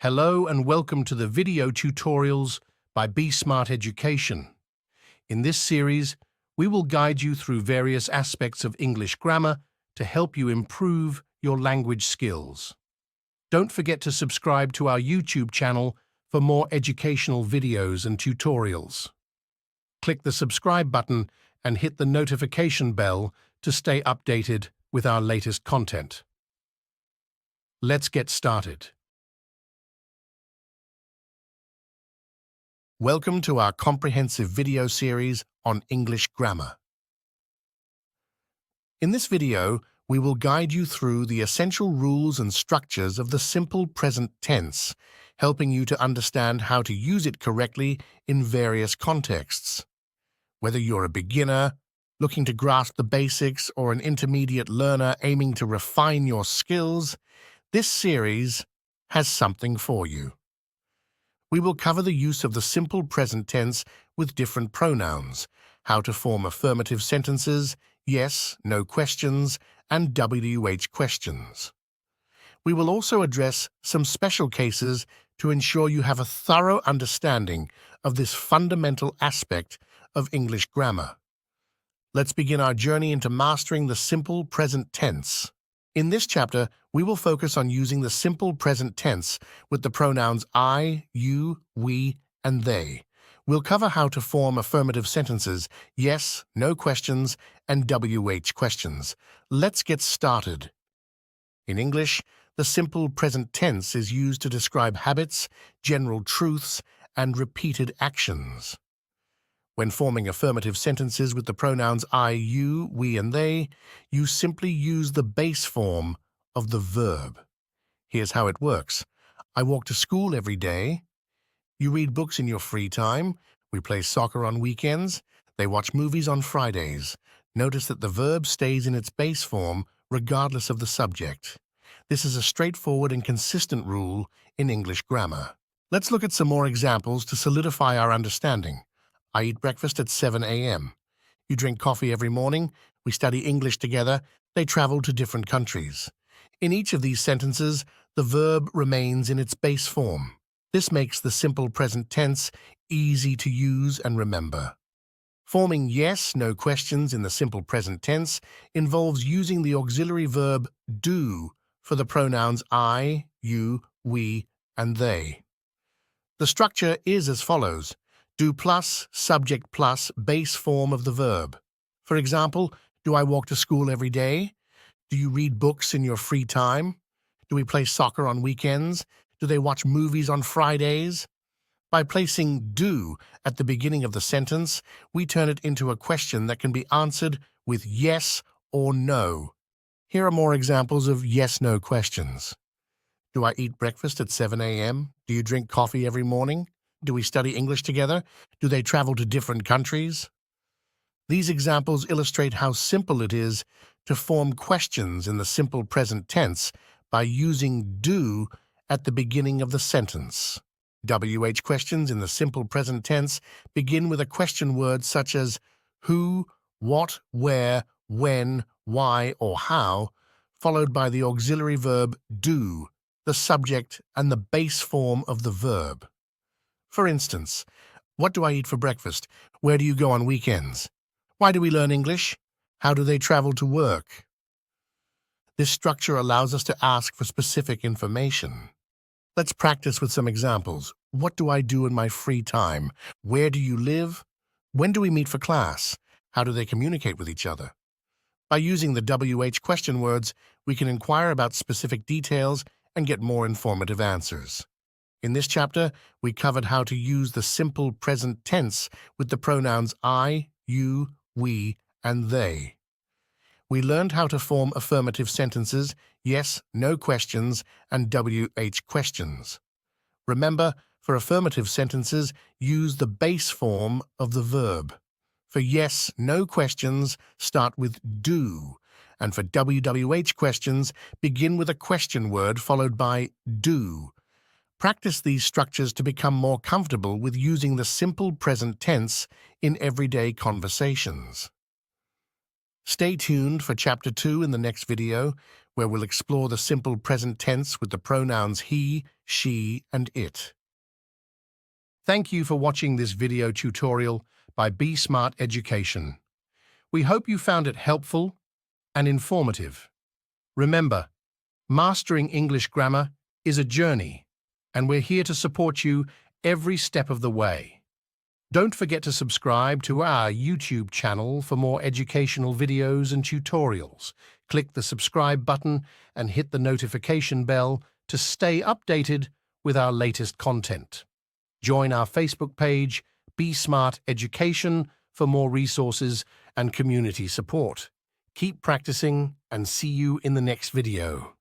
Hello and welcome to the video tutorials by BeSmart Education. In this series, we will guide you through various aspects of English grammar to help you improve your language skills. Don't forget to subscribe to our YouTube channel for more educational videos and tutorials. Click the subscribe button and hit the notification bell to stay updated with our latest content. Let's get started. Welcome to our comprehensive video series on English grammar. In this video, we will guide you through the essential rules and structures of the simple present tense, helping you to understand how to use it correctly in various contexts. Whether you're a beginner, looking to grasp the basics, or an intermediate learner aiming to refine your skills, this series has something for you. We will cover the use of the simple present tense with different pronouns, how to form affirmative sentences, yes, no questions, and WH questions. We will also address some special cases to ensure you have a thorough understanding of this fundamental aspect of English grammar. Let's begin our journey into mastering the simple present tense. In this chapter, we will focus on using the simple present tense with the pronouns I, you, we, and they. We'll cover how to form affirmative sentences, yes, no questions, and WH questions. Let's get started. In English, the simple present tense is used to describe habits, general truths, and repeated actions. When forming affirmative sentences with the pronouns I, you, we, and they, you simply use the base form of the verb. Here's how it works. I walk to school every day. You read books in your free time. We play soccer on weekends. They watch movies on Fridays. Notice that the verb stays in its base form regardless of the subject. This is a straightforward and consistent rule in English grammar. Let's look at some more examples to solidify our understanding. I eat breakfast at 7 a.m. You drink coffee every morning. We study English together. They travel to different countries. In each of these sentences, the verb remains in its base form. This makes the simple present tense easy to use and remember. Forming yes, no questions in the simple present tense involves using the auxiliary verb do for the pronouns I, you, we, and they. The structure is as follows. Do plus, subject plus, base form of the verb. For example, do I walk to school every day? Do you read books in your free time? Do we play soccer on weekends? Do they watch movies on Fridays? By placing do at the beginning of the sentence, we turn it into a question that can be answered with yes or no. Here are more examples of yes-no questions. Do I eat breakfast at 7 a.m.? Do you drink coffee every morning? Do we study English together? Do they travel to different countries? These examples illustrate how simple it is to form questions in the simple present tense by using do at the beginning of the sentence. WH questions in the simple present tense begin with a question word such as who, what, where, when, why, or how, followed by the auxiliary verb do, the subject, and the base form of the verb. For instance, what do I eat for breakfast? Where do you go on weekends? Why do we learn English? How do they travel to work? This structure allows us to ask for specific information. Let's practice with some examples. What do I do in my free time? Where do you live? When do we meet for class? How do they communicate with each other? By using the WH question words, we can inquire about specific details and get more informative answers. In this chapter, we covered how to use the simple present tense with the pronouns I, you, we, and they. We learned how to form affirmative sentences, yes, no questions, and WH questions. Remember, for affirmative sentences, use the base form of the verb. For yes, no questions, start with do, and for WH questions, begin with a question word followed by do. Practice these structures to become more comfortable with using the simple present tense in everyday conversations. Stay tuned for Chapter 2 in the next video, where we'll explore the simple present tense with the pronouns he, she, and it. Thank you for watching this video tutorial by BeSmart Education. We hope you found it helpful and informative. Remember, mastering English grammar is a journey, and we're here to support you every step of the way. Don't forget to subscribe to our YouTube channel for more educational videos and tutorials. Click the subscribe button and hit the notification bell to stay updated with our latest content. Join our Facebook page, BeSmart Education, for more resources and community support. Keep practicing and see you in the next video.